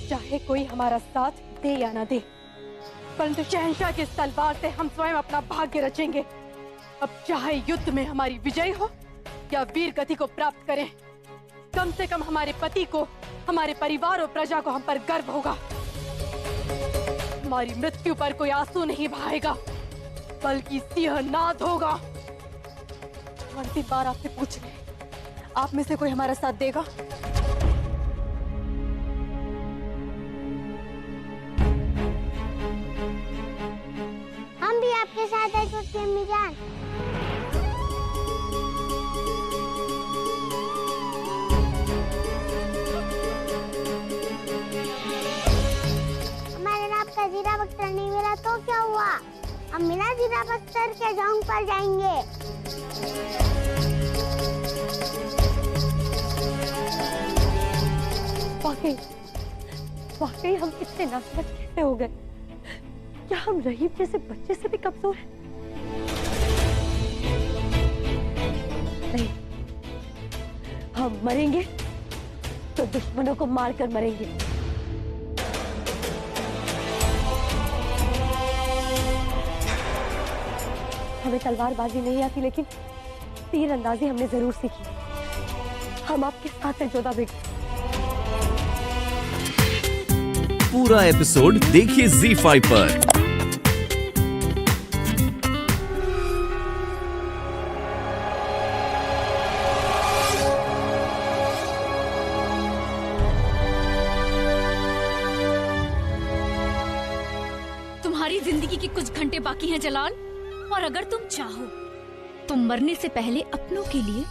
चाहे कोई हमारा साथ दे या ना दे, परंतु शहंशाह की इस तलवार से हम स्वयं अपना भाग्य रचेंगे। अब चाहे युद्ध में हमारी विजय हो या वीर गति को प्राप्त करें, कम से कम हमारे पति को, हमारे परिवार और प्रजा को हम पर गर्व होगा। हमारी मृत्यु पर कोई आंसू नहीं बहाएगा, बल्कि सिंहनाद होगा। अंतिम बार आपसे पूछ रहे, आप में से कोई हमारा साथ देगा? हम भी आपके साथ हैं छोटी अम्मी जान। हमारे नाम का जीरा बख्तर नहीं मिला तो क्या हुआ? हम मिला जीरा बख्तर के जंग पर जाएंगे। वाकई हम इतने नासमझ कैसे हो गए? क्या हम रहीम जैसे बच्चे से भी कमजोर हैं? नहीं, हम मरेंगे तो दुश्मनों को मारकर मरेंगे। हमें तलवारबाजी नहीं आती, लेकिन तीर अंदाजी हमने जरूर सीखी। हम आपके साथ हैं जोधा बेगम। पूरा एपिसोड देखिए ZEE5 पर। तुम्हारी जिंदगी के कुछ घंटे बाकी हैं जलाल, और अगर तुम चाहो तो मरने से पहले अपनों के लिए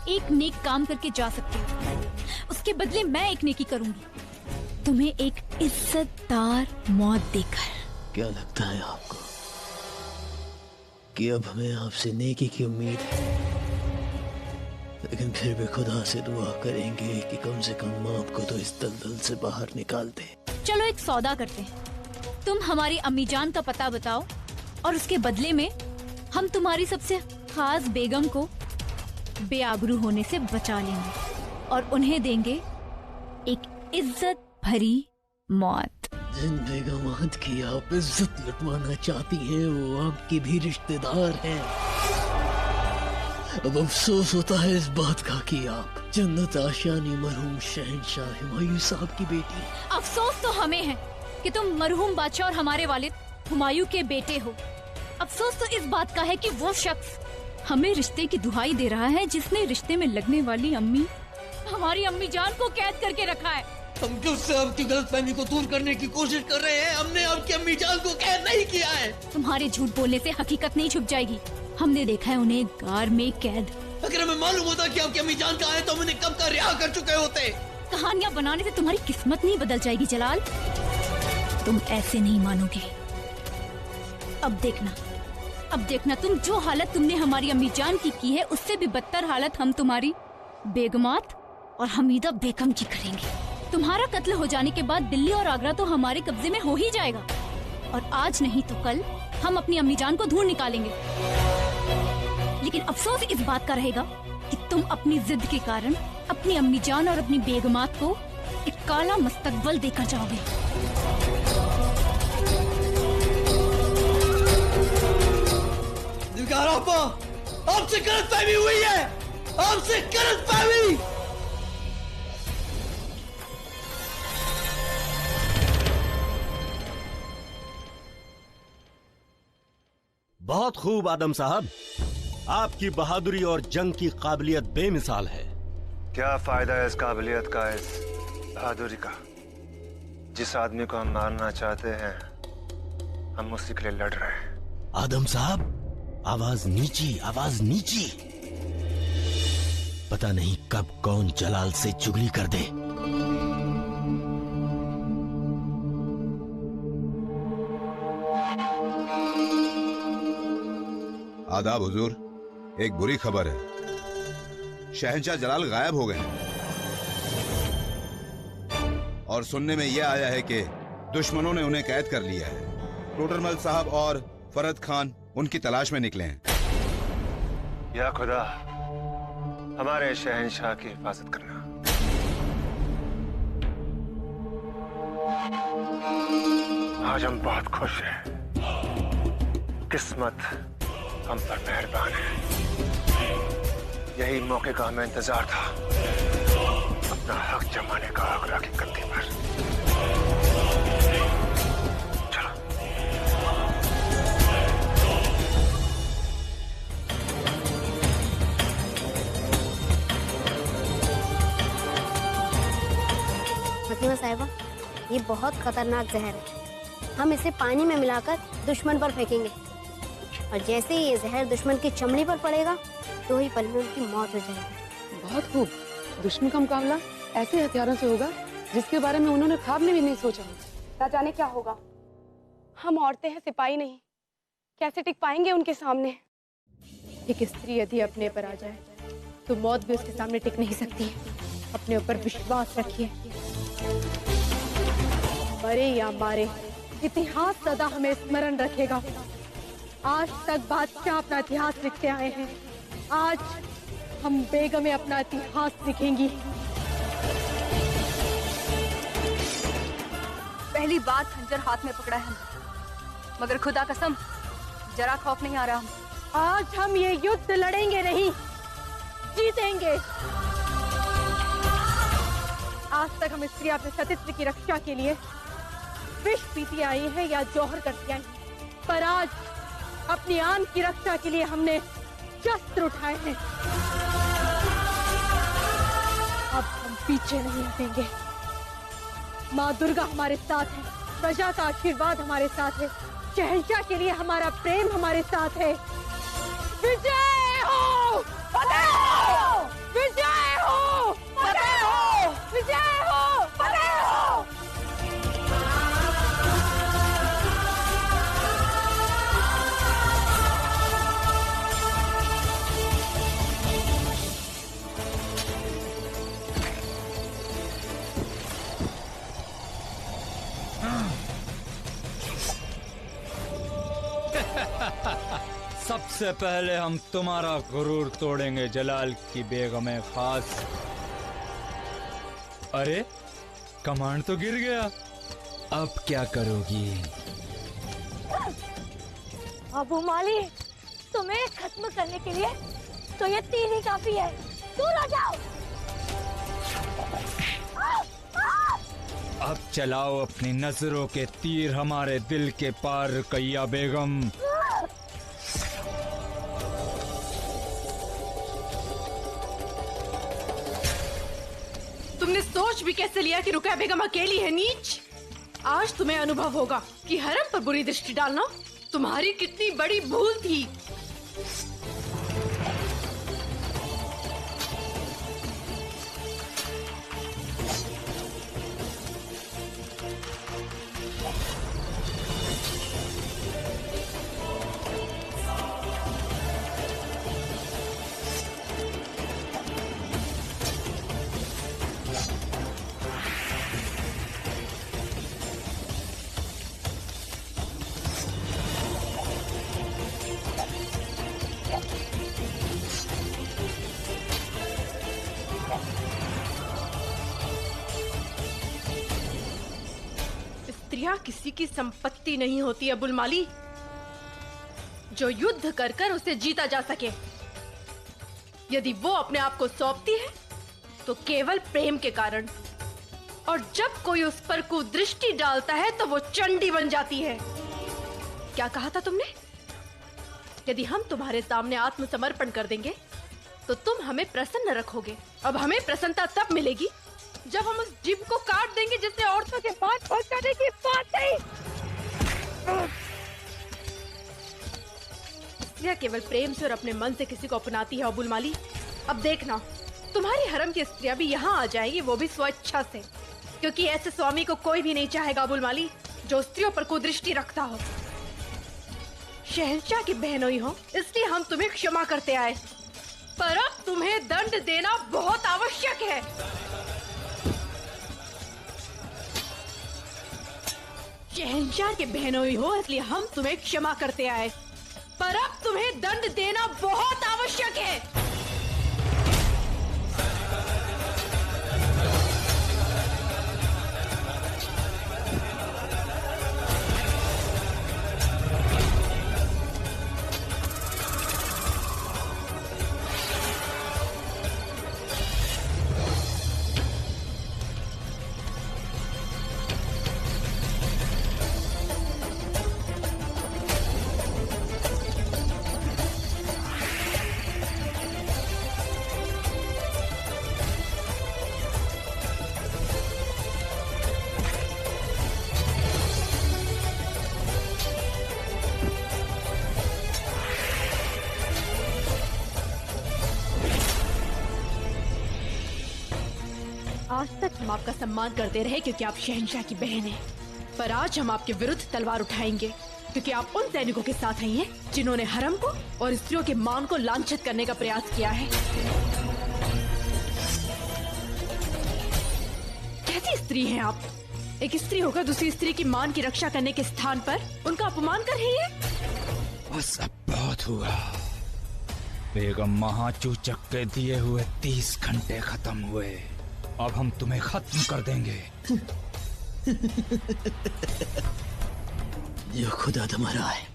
एक नेक काम करके जा सकते हो। उसके बदले मैं एक नेकी करूंगी, तुम्हें एक इज्जतदार मौत देकर। क्या लगता है आपको कि अब हमें आपसे नेकी की उम्मीद है? लेकिन फिर भी खुदा से दुआ करेंगे कि कम से कम आपको तो इस दलदल से बाहर निकाल दे। चलो एक सौदा करते हैं, तुम हमारी अम्मी जान का पता बताओ और उसके बदले में हम तुम्हारी सबसे खास बेगम को बेआबरू होने से बचा लेंगे और उन्हें देंगे एक इज्जत भरी मौत। जिन बेगमात की आप इज्जत लुटवाना चाहती हैं वो आपकी भी रिश्तेदार हैं। अब अफसोस होता है इस बात का कि आप जन्नत आशियानी मरहूम शहंशाह हुमायूं साहब की बेटी। अफसोस तो हमें है कि तुम मरहूम बादशाह और हमारे वालिद हुमायूं के बेटे हो। अफसोस तो इस बात का है कि वो शख्स हमें रिश्ते की दुहाई दे रहा है जिसने रिश्ते में लगने वाली हमारी अम्मी जान को कैद करके रखा है। हम क्यों से आपकी गलतफहमी को दूर करने की कोशिश कर रहे हैं? हमने आपकी अम्मी जान को कैद नहीं किया है। तुम्हारे झूठ बोलने से हकीकत नहीं छुप जाएगी। हमने देखा है उन्हें गार में कैद। अगर हमें मालूम होता कि आपकी अम्मी जान कहाँ है तो हम उन्हें कब का रिहा कर चुके होते। कहानियाँ बनाने से तुम्हारी किस्मत नहीं बदल जाएगी जलाल, तुम ऐसे नहीं मानोगे। अब देखना तुम जो हालत तुमने हमारी अम्मी जान की है उससे भी बदतर हालत हम तुम्हारी बेगमात और हमीदा बेगम की करेंगे। तुम्हारा कत्ल हो जाने के बाद दिल्ली और आगरा तो हमारे कब्जे में हो ही जाएगा, और आज नहीं तो कल हम अपनी अम्मी जान को ढूंढ निकालेंगे। लेकिन अफसोस इस बात का रहेगा कि तुम अपनी जिद के कारण अपनी अम्मी जान और अपनी बेगमात को एक काला मुस्तकबल देकर जाओगे। आपसे गलतफहमी हुई है, आपसे गलतफहमी। बहुत खूब आदम साहब, आपकी बहादुरी और जंग की काबिलियत बेमिसाल है। क्या फायदा है इस काबिलियत का, इस बहादुरी का? जिस आदमी को हम मारना चाहते हैं हम उसी के लिए लड़ रहे हैं। आदम साहब, आवाज नीची। पता नहीं कब कौन जलाल से चुगली कर दे। आदाब हुजूर, एक बुरी खबर है। शहंशाह जलाल गायब हो गए हैं और सुनने में यह आया है कि दुश्मनों ने उन्हें कैद कर लिया है। टोडरमल साहब और फरद खान उनकी तलाश में निकले हैं। या खुदा, हमारे शहंशाह की हिफाजत करना। आज हम बहुत खुश हैं। किस्मत हम पर मेहरबान है। यही मौके का हमें इंतजार था, अपना हक जमाने का आगरा की गद्दी पर। चलो। फतिमा साहिबा, ये बहुत खतरनाक जहर है। हम इसे पानी में मिलाकर दुश्मन पर फेंकेंगे और जैसे ही ये जहर दुश्मन की चमड़ी पर पड़ेगा तो ही पल में उनकी मौत हो जाएगी। बहुत खूब। दुश्मन का मुकाबला ऐसे हथियारों से होगा जिसके बारे में उन्होंने ख्वाब में भी नहीं सोचा। ना जाने क्या होगा। हम औरतें हैं, सिपाही नहीं। कैसे टिक पाएंगे उनके सामने। एक स्त्री यदि अपने पर आ जाए तो मौत भी उसके सामने टिक नहीं सकती है। अपने ऊपर विश्वास रखिए। मरे या मारे, इतिहास सदा हमें स्मरण रखेगा। आज तक बादशाह अपना इतिहास लिखते आए हैं, आज हम बेगमें अपना इतिहास लिखेंगी। पहली बात खंजर हाथ में पकड़ा है, मगर खुदा कसम जरा खौफ नहीं आ रहा। आज हम ये युद्ध लड़ेंगे नहीं, जीतेंगे। आज तक हम स्त्रियां अपने सतीत्व की रक्षा के लिए विष पीती आई है या जौहर करती आई, पर आज अपनी आन की रक्षा के लिए हमने शस्त्र उठाए हैं। अब हम पीछे नहीं हटेंगे। माँ दुर्गा हमारे साथ है, प्रजा का आशीर्वाद हमारे साथ है, शहंशाह के लिए हमारा प्रेम हमारे साथ है। विजय हो! फतेह हो! विजय हो! फतेह हो! विजय हो! फतेह हो! सबसे पहले हम तुम्हारा गुरूर तोड़ेंगे जलाल की बेगम खास। अरे कमांड तो गिर गया, अब क्या करोगी? अबू माली, तुम्हें खत्म करने के लिए तो ये तीर ही काफी है। दूर हो जाओ। अब चलाओ अपनी नजरों के तीर हमारे दिल के पार, रुकैया बेगम। तुमने सोच भी कैसे लिया कि रुकैया बेगम अकेली है? नीच! आज तुम्हें अनुभव होगा कि हरम पर बुरी दृष्टि डालना तुम्हारी कितनी बड़ी भूल थी। स्त्रियां किसी की संपत्ति नहीं होती अबुल माली, जो युद्ध कर कर उसे जीता जा सके। यदि वो अपने आप को सौंपती है तो केवल प्रेम के कारण, और जब कोई उस पर कुदृष्टि डालता है तो वो चंडी बन जाती है। क्या कहा था तुमने? यदि हम तुम्हारे सामने आत्मसमर्पण कर देंगे तो तुम हमें प्रसन्न रखोगे। अब हमें प्रसन्नता तब मिलेगी जब हम उस जीव को काट देंगे जिसने औरतों के बात पहुंचाने की बात नहीं। स्त्रियां केवल प्रेम से और अपने मन से किसी को अपनाती है अबुल माली। अब देखना, तुम्हारी हरम की स्त्रियां भी यहाँ आ जाएंगी, वो भी स्वेच्छा से, क्योंकि ऐसे स्वामी को कोई भी नहीं चाहेगा अबुल माली जो स्त्रियों पर कुदृष्टि रखता हो। शहंशाह की बहनोई हो, इसलिए हम तुम्हें क्षमा करते आए, पर अब तुम्हें दंड देना बहुत आवश्यक है। शहंशाह के बहनोई हो, इसलिए हम तुम्हें क्षमा करते आए, पर अब तुम्हें दंड देना बहुत आवश्यक है। आज तक हम आपका सम्मान करते रहे क्योंकि आप शहंशाह की बहन हैं, पर आज हम आपके विरुद्ध तलवार उठाएंगे क्योंकि आप उन सैनिकों के साथ आई हैं जिन्होंने हरम को और स्त्रियों के मान को लांछित करने का प्रयास किया है। कैसी स्त्री हैं आप? एक स्त्री होकर दूसरी स्त्री की मान की रक्षा करने के स्थान पर उनका अपमान कर रही है। बस अब बहुत हुआ। बेगम महाचूचक के दिए हुए 30 घंटे खत्म हुए। अब हम तुम्हें खत्म कर देंगे। जो खुदा तुम्हारा है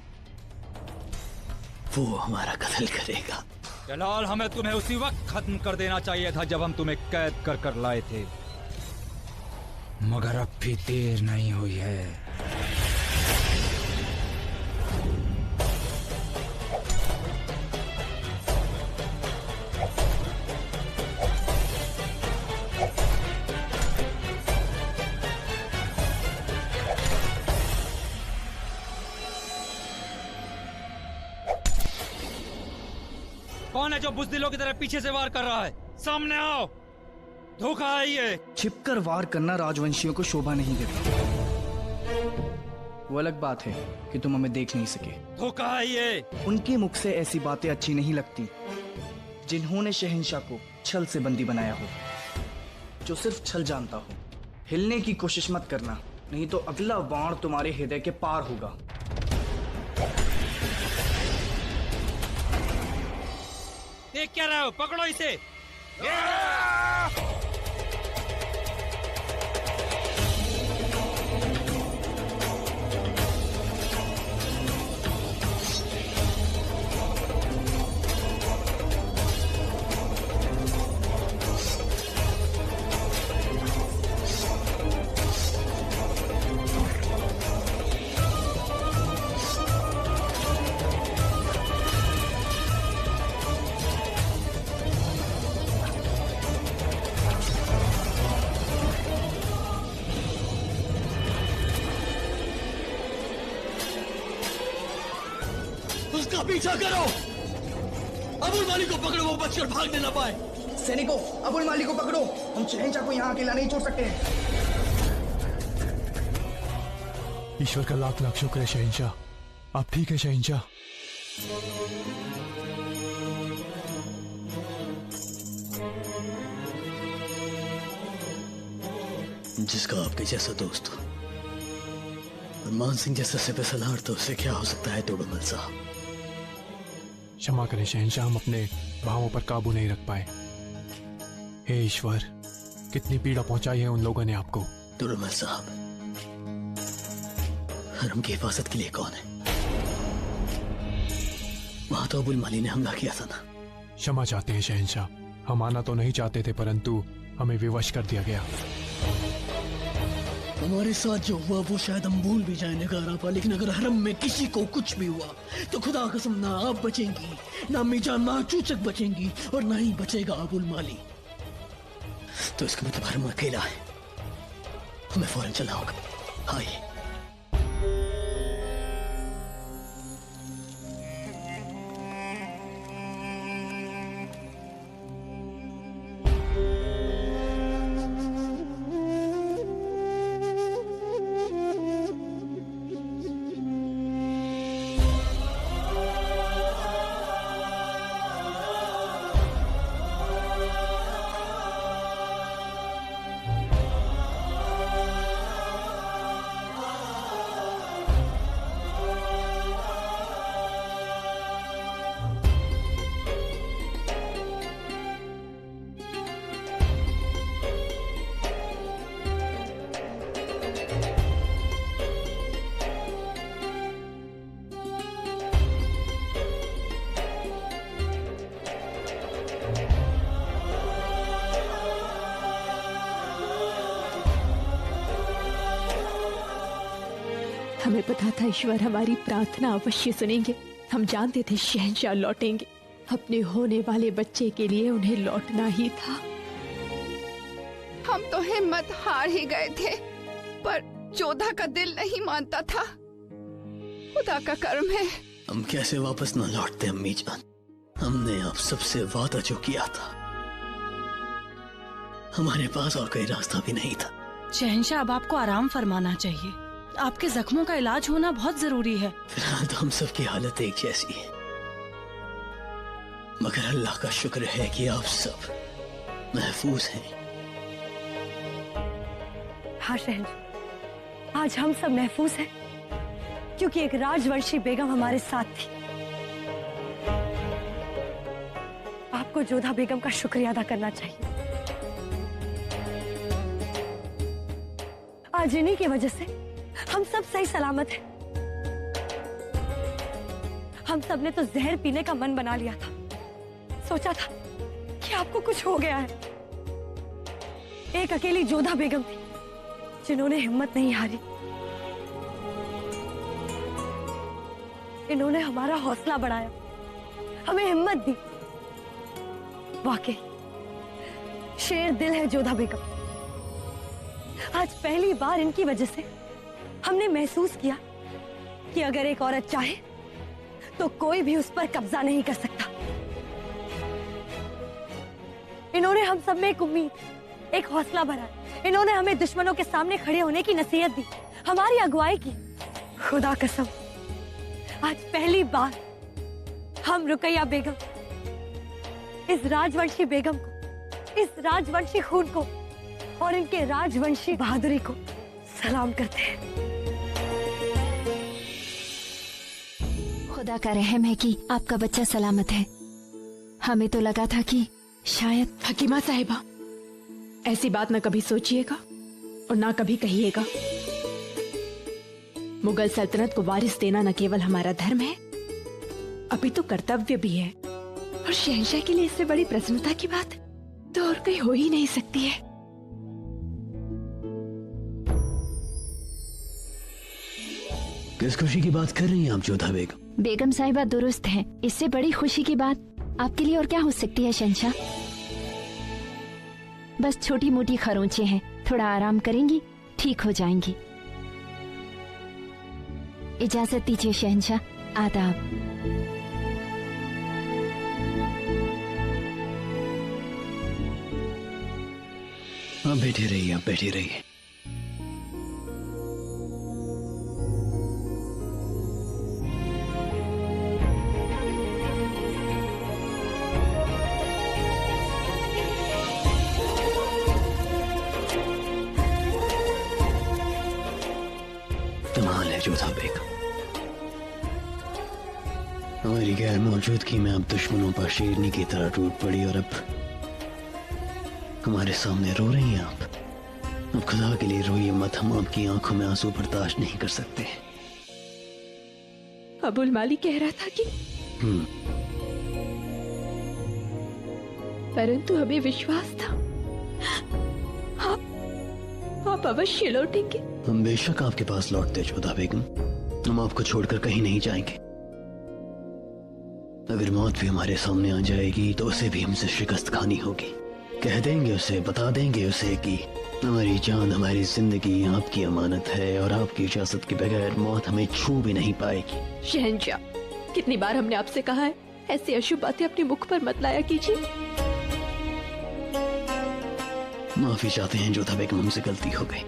वो हमारा कत्ल करेगा। जलाल, हमें तुम्हें उसी वक्त खत्म कर देना चाहिए था जब हम तुम्हें कैद कर कर लाए थे, मगर अब भी देर नहीं हुई है। कौन है जो बुज़दिलों की तरह पीछे से वार कर रहा है? सामने आओ। धोखा है ये। छिपकर वार करना राजवंशियों को शोभा नहीं देता। वो अलग बात है कि तुम हमें देख नहीं सके। धोखा है ये। उनके मुख से ऐसी बातें अच्छी नहीं लगती जिन्होंने शहंशाह को छल से बंदी बनाया हो। जो सिर्फ छल जानता हो। हिलने की कोशिश मत करना, नहीं तो अगला बाण तुम्हारे हृदय के पार होगा। देख क्या रहे हो? पकड़ो इसे। उसका पीछा करो। अबुल मालिक को पकड़ो, वो बचकर भागने न पाए। सैनिकों, अबुल मालिक को पकड़ो। हम शहंशाह को यहाँ अकेला नहीं छोड़ सकते। ईश्वर का लाख लाख शुक्र है शहंशाह। आप ठीक है शहंशाह? जिसका आपके जैसा दोस्त हो और मान सिंह जैसा सिपह सलार, तो उससे क्या हो सकता है तोड़मल साहब? क्षमा करें शहंशाह, हम अपने भावों पर काबू नहीं रख पाए। हे ईश्वर, कितनी पीड़ा पहुंचाई है उन लोगों ने आपको। तोड़मल साहब, हरम की हिफाजत के लिए कौन है? वहां तो अबुल माली ने हमला किया था ना। क्षमा चाहते हैं शहंशाह, हम आना तो नहीं चाहते थे परंतु हमें विवश कर दिया गया। हमारे साथ जो हुआ वो शायद हम भूल भी जाए नगारा, लेकिन अगर हरम में किसी को कुछ भी हुआ तो खुदा कसम ना आप बचेंगी, ना मीजान महाचूचक बचेंगी और ना ही बचेगा अबुल माली। तो इसका मतलब हरम अकेला है। हमें फौरन चलना होगा। आइए। हमें पता था ईश्वर हमारी प्रार्थना अवश्य सुनेंगे। हम जानते थे शहंशाह लौटेंगे। अपने होने वाले बच्चे के लिए उन्हें लौटना ही था। हम तो हिम्मत हार ही गए थे, पर जोधा का दिल नहीं मानता था। खुदा का कर्म है। हम कैसे वापस न लौटते अम्मी जान। हमने आप सबसे वादा जो किया था हमारे पास और कोई रास्ता भी नहीं था। शहंशाह, अब आपको आराम फरमाना चाहिए। आपके जख्मों का इलाज होना बहुत जरूरी है। फिलहाल तो हम सब की हालत एक जैसी है, मगर अल्लाह का शुक्र है कि आप सब महफूज हैं। हाँ शहंशाह, आज हम सब महफूज हैं क्योंकि एक राजवंशी बेगम हमारे साथ थी। आपको जोधा बेगम का शुक्रिया अदा करना चाहिए। आज इन्हीं की वजह से हम सब सही सलामत हैं। हम सब ने तो जहर पीने का मन बना लिया था, सोचा था कि आपको कुछ हो गया है। एक अकेली जोधा बेगम थी जिन्होंने हिम्मत नहीं हारी। इन्होंने हमारा हौसला बढ़ाया, हमें हिम्मत दी। वाकई शेर दिल है जोधा बेगम। आज पहली बार इनकी वजह से हमने महसूस किया कि अगर एक औरत चाहे तो कोई भी उस पर कब्जा नहीं कर सकता। इन्होंने हम सब में एक उम्मीद, एक हौसला भरा। इन्होंने हमें दुश्मनों के सामने खड़े होने की नसीहत दी, हमारी अगुवाई की। खुदा कसम, आज पहली बार हम रुकैया बेगम, इस राजवंशी बेगम को, इस राजवंशी खून को और इनके राजवंशी बहादुरी को सलाम करते हैं। खुदा का रहम है कि आपका बच्चा सलामत है। हमें तो लगा था कि शायद। हकीमा साहिबा, ऐसी बात न कभी सोचिएगा और ना कभी कहिएगा। मुगल सल्तनत को वारिस देना न केवल हमारा धर्म है, अभी तो कर्तव्य भी है। और शहंशाह के लिए इससे बड़ी प्रसन्नता की बात तो और कहीं हो ही नहीं सकती है। किस खुशी की बात कर रही हैं आप जोधा बेगम? बेगम साहिबा दुरुस्त हैं। इससे बड़ी खुशी की बात आपके लिए और क्या हो सकती है शहंशाह? बस छोटी मोटी खरोंचे हैं, थोड़ा आराम करेंगी, ठीक हो जाएंगी। इजाजत दीजिए शहंशाह, आदाब। आप बैठे रहिए, आप बैठे रहिए। कमाल है जोधा बेगम, हमारी गैर मौजूदगी में अब दुश्मनों पर शेरनी की तरह टूट पड़ी और अब हमारे सामने रो रही हैं आप। अब खुदा के लिए रोइए मत, हम आपकी आंखों में आंसू बर्दाश्त नहीं कर सकते। अबुल माली कह रहा था कि परंतु हमें विश्वास था आप अवश्य लौटेंगे। हम बेशक आपके पास लौटते जोधा बेगम, हम आपको छोड़कर कहीं नहीं जाएंगे। अगर मौत भी हमारे सामने आ जाएगी तो उसे भी हमसे शिकस्त खानी होगी। कह देंगे उसे, बता देंगे उसे कि हमारी जान, हमारी जिंदगी आपकी अमानत है और आपकी इजाजत के बगैर मौत हमें छू भी नहीं पाएगी। शहंशाह, कितनी बार हमने आपसे कहा है ऐसी अशुभ बातें अपने मुख पर मत लाया कीजिए। माफी चाहते हैं जोधा बेगम, हमसे गलती हो गई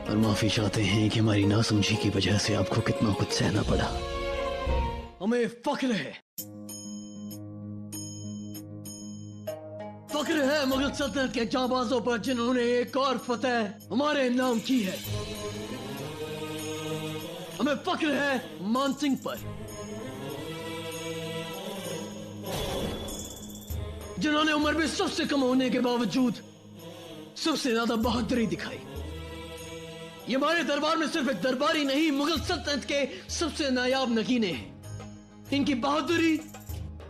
और माफी चाहते हैं कि हमारी नासमझी की वजह से आपको कितना कुछ सहना पड़ा। हमें फख्र है, फख्र है मुगल सल्तनत के जाबाजों पर जिन्होंने एक और फतेह हमारे नाम की है। हमें फख्र है मान सिंह पर, जिन्होंने उम्र में सबसे कम होने के बावजूद सबसे ज्यादा बहादुरी दिखाई। ये हमारे दरबार में सिर्फ एक दरबारी नहीं, मुगल सल्तनत के सबसे नायाब नगीने हैं। इनकी बहादुरी,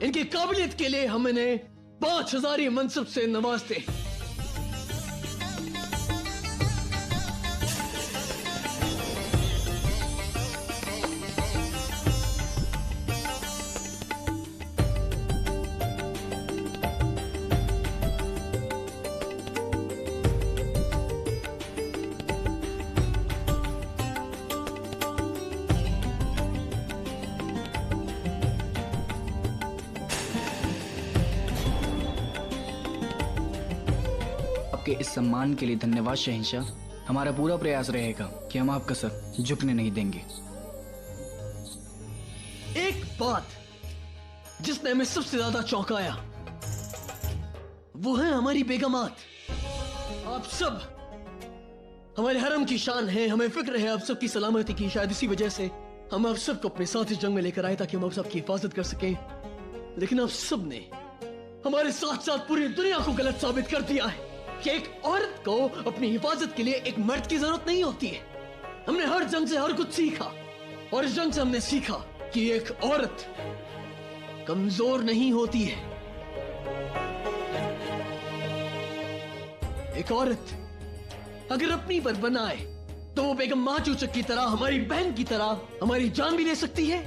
इनकी काबिलियत के लिए हम इन्हें 5000 मनसब से नवाजते हैं। आपके इस सम्मान के लिए धन्यवाद शहंशाह। हमारा पूरा प्रयास रहेगा कि हम आपका सर झुकने नहीं देंगे। एक बात जिसने हमें सबसे ज्यादा चौंकाया वो है हमारी बेगमात। आप सब हमारे हरम की शान है, हमें फिक्र है आप सबकी सलामती की। शायद इसी वजह से हम आप सबको अपने साथ इस जंग में लेकर आए ताकि हम आप सबकी हिफाजत कर सकें। लेकिन आप सब ने हमारे साथ साथ पूरी दुनिया को गलत साबित कर दिया है कि एक औरत को अपनी हिफाजत के लिए एक मर्द की जरूरत नहीं होती है। हमने हर जंग से हर कुछ सीखा और इस जंग से हमने सीखा कि एक औरत कमजोर नहीं होती है। एक औरत अगर अपनी पर बनाए तो वो बेगम माचूचक की तरह, हमारी बहन की तरह हमारी जान भी ले सकती है,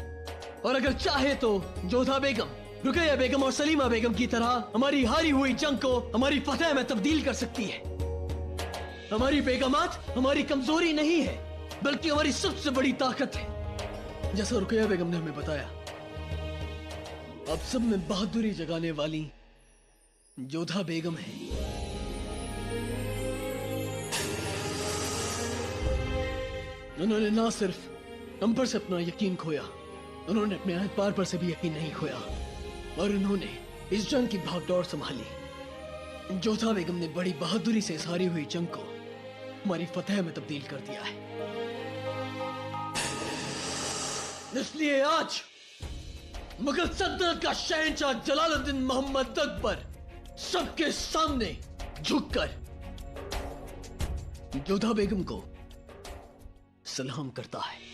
और अगर चाहे तो जोधा बेगम, रुकैया बेगम और सलीमा बेगम की तरह हमारी हारी हुई जंग को हमारी फतह में तब्दील कर सकती है। हमारी बेगमात हमारी कमजोरी नहीं है बल्कि हमारी सबसे बड़ी ताकत है। जैसा रुकैया बेगम ने हमें बताया, आप सब में बहादुरी जगाने वाली जोधा बेगम है। उन्होंने ना सिर्फ हम पर से अपना यकीन खोया, उन्होंने अपने अहद पर से भी यकीन नहीं खोया और उन्होंने इस जंग की भागदौड़ संभाली। जोधा बेगम ने बड़ी बहादुरी से इस हारी हुई जंग को हमारी फतह में तब्दील कर दिया है। इसलिए आज मुगल सल्तनत का शहंशाह जलालुद्दीन मोहम्मद अकबर सबके सामने झुककर जोधा बेगम को सलाम करता है।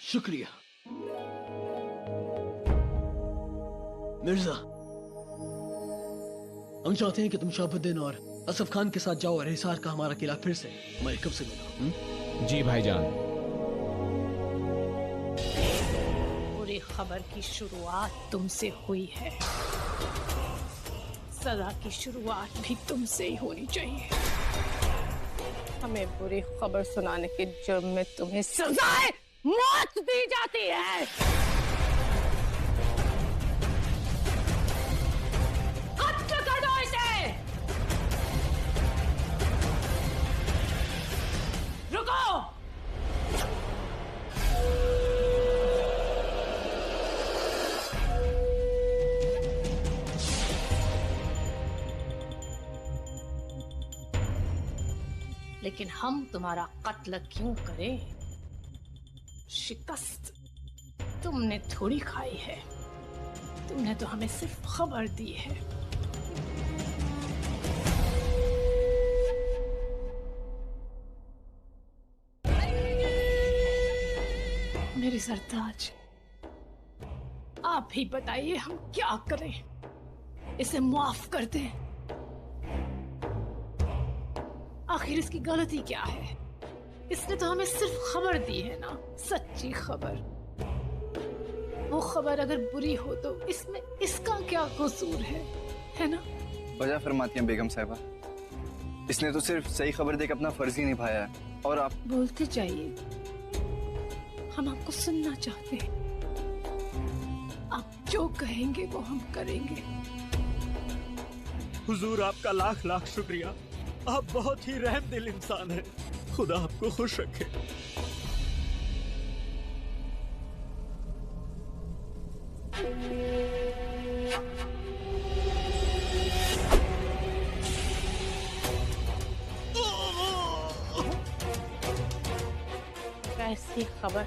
शुक्रिया मिर्जा। हम चाहते हैं कि तुम शहाबुद्दीन और असफ खान के साथ जाओ और हिसार का हमारा किला फिर से हमारे कब्जे में लो। जी भाईजान। बुरी खबर की शुरुआत तुमसे हुई है, सजा की शुरुआत भी तुमसे ही होनी चाहिए। हमें बुरी खबर सुनाने के जुर्म में तुम्हें सजाए मौत दी जाती है। कत्ल कर दो इसे। रुको। लेकिन हम तुम्हारा कत्ल क्यों करें? शिकस्त तुमने थोड़ी खाई है, तुमने तो हमें सिर्फ खबर दी है। मेरे सरताज, आप ही बताइए हम क्या करें? इसे माफ कर दें? आखिर इसकी गलती क्या है? इसने तो हमें सिर्फ खबर दी है ना, सच्ची खबर। वो खबर अगर बुरी हो तो इसमें इसका क्या कसूर है ना? वजह फरमाती हैं बेगम साहिबा, इसने तो सिर्फ सही खबर देकर अपना फर्ज ही निभाया है। और आप बोलते जाइए, हम आपको सुनना चाहते हैं। आप जो कहेंगे वो हम करेंगे। हुजूर आपका लाख लाख शुक्रिया, आप बहुत ही रहमदिल इंसान हैं। खुदा आपको खुश रखे। ऐसी खबर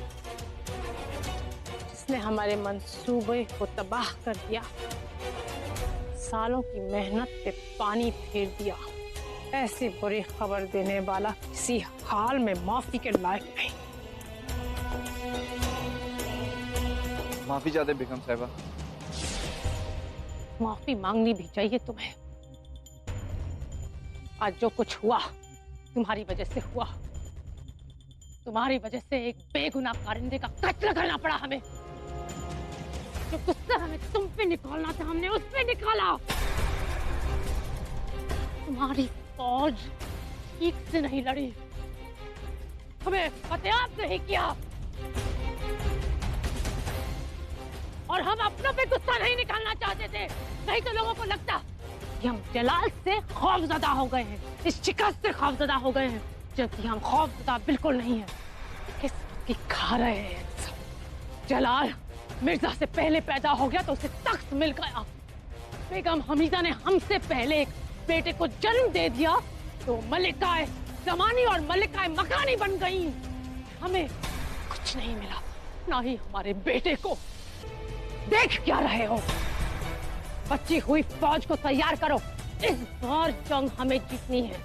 जिसने हमारे मंसूबे को तबाह कर दिया, सालों की मेहनत पे पानी फेर दिया। ऐसी बुरी खबर देने वाला किसी हाल में माफी के लायक नहीं। माफी चाहते बेगम साहिबा, माफी मांगनी भी चाहिए तुम्हें। आज जो कुछ हुआ तुम्हारी वजह से हुआ। तुम्हारी वजह से एक बेगुनाह कारिंदे का कत्ल करना पड़ा हमें। जो गुस्सा हमें तुम पे निकालना था हमने उस पे निकाला। तुम्हारी फौज ठीक से नहीं लड़ी, हमें फतेहाब नहीं किया, और हम अपनों पे गुस्सा नहीं निकालना चाहते थे। नहीं तो लोगों को लगता कि हम जलाल से खौफजदा हो गए हैं, इस शिकस्त से खौफजदा हो गए हैं, जबकि हम खौफजदा बिल्कुल नहीं है। किस्मत की खा रहे हैं। जलाल मिर्जा से पहले पैदा हो गया तो उसे तख्त मिल गया। बेगम हमीदा ने हमसे पहले एक बेटे को जन्म दे दिया तो मलिकाए जमानी और मलिकाए मकानी बन गई। हमें कुछ नहीं मिला, ना ही हमारे बेटे को। देख क्या रहे हो? बची हुई फौज को तैयार करो। इस बार जंग हमें जीतनी है,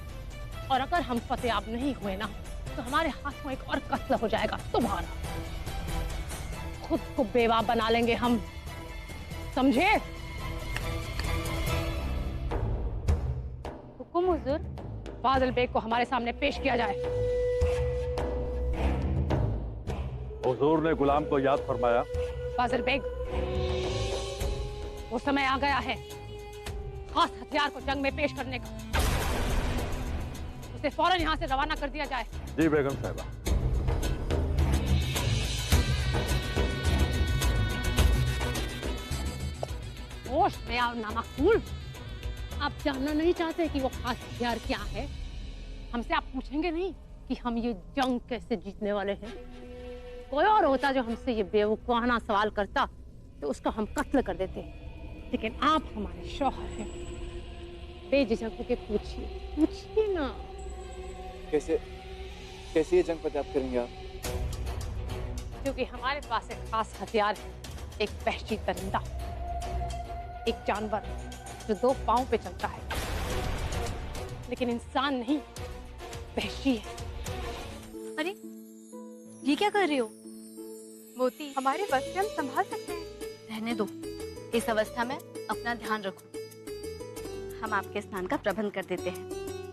और अगर हम फतेहाब नहीं हुए ना तो हमारे हाथ में एक और कत्ल हो जाएगा तुम्हारा। खुद को बेवा बना लेंगे हम, समझे? हुकुम हुजूर। बादल बेग को हमारे सामने पेश किया जाए। हुजूर ने गुलाम को याद फरमाया। बादल बेग, वो समय आ गया है खास हथियार को जंग में पेश करने का। उसे फौरन यहाँ से रवाना कर दिया जाए। जी बेगम साहिबा। होश में आओ नामकूल। आप जानना नहीं चाहते कि वो खास हथियार क्या है? हमसे आप पूछेंगे नहीं कि हम ये जंग कैसे जीतने वाले हैं। कोई और होता जो हमसे ये बेवकूफाना सवाल करता तो उसका हम कत्ल कर देते, लेकिन आप हमारे शौहर हैं। बेझिझक होके पूछिए ना। कैसे कैसे ये जंग पर्याप्त करेंगे आप? क्योंकि हमारे पास एक खास हथियार है, एक वहशी परिंदा, एक जानवर जो 2 पांव पे चलता है, लेकिन इंसान नहीं, वहशी है। अरे ये क्या कर रही हो? मोती, हमारे बस से हम संभाल सकते हैं। रहने दो, इस अवस्था में अपना ध्यान रखो। हम आपके स्नान का प्रबंध कर देते हैं,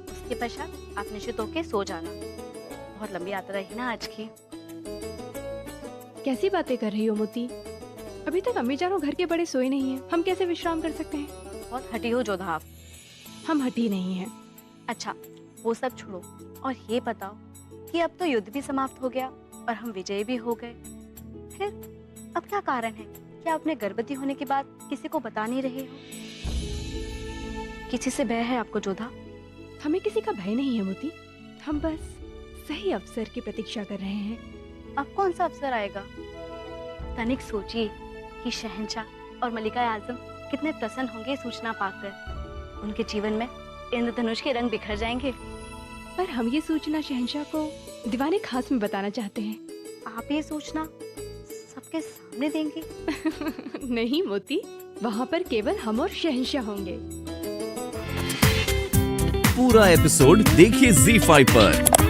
उसके पश्चात आप निश्चित होके सो जाना। बहुत लंबी यात्रा है ना आज की। कैसी बातें कर रही हो मोती? अभी तक अम्मी जानो घर के बड़े सोए नहीं हैं। हम कैसे विश्राम कर सकते हैं? बहुत हटी हो जोधा आप। हम हटी नहीं हैं। अच्छा वो सब छोड़ो और ये बताओ कि अब तो युद्ध भी समाप्त हो गया और हम विजयी भी हो गए, फिर अब क्या कारण है? क्या आपने गर्भवती होने के बाद किसी को बता नहीं रहे हो? किसी से भय है आपको जोधा? हमें किसी का भय नहीं है मोती, हम बस सही अवसर की प्रतीक्षा कर रहे हैं। अब कौन सा अवसर आएगा? तनिक सोचिए कि शहंशाह और मलिका आजम कितने प्रसन्न होंगे सूचना पाकर। उनके जीवन में इंद्रधनुष के रंग बिखर जाएंगे। पर हम ये सूचना शहंशाह को दीवाने खास में बताना चाहते हैं। आप ये सूचना सबके सामने देंगे? नहीं मोती, वहाँ पर केवल हम और शहंशाह होंगे। पूरा एपिसोड देखिए ZEE5 पर।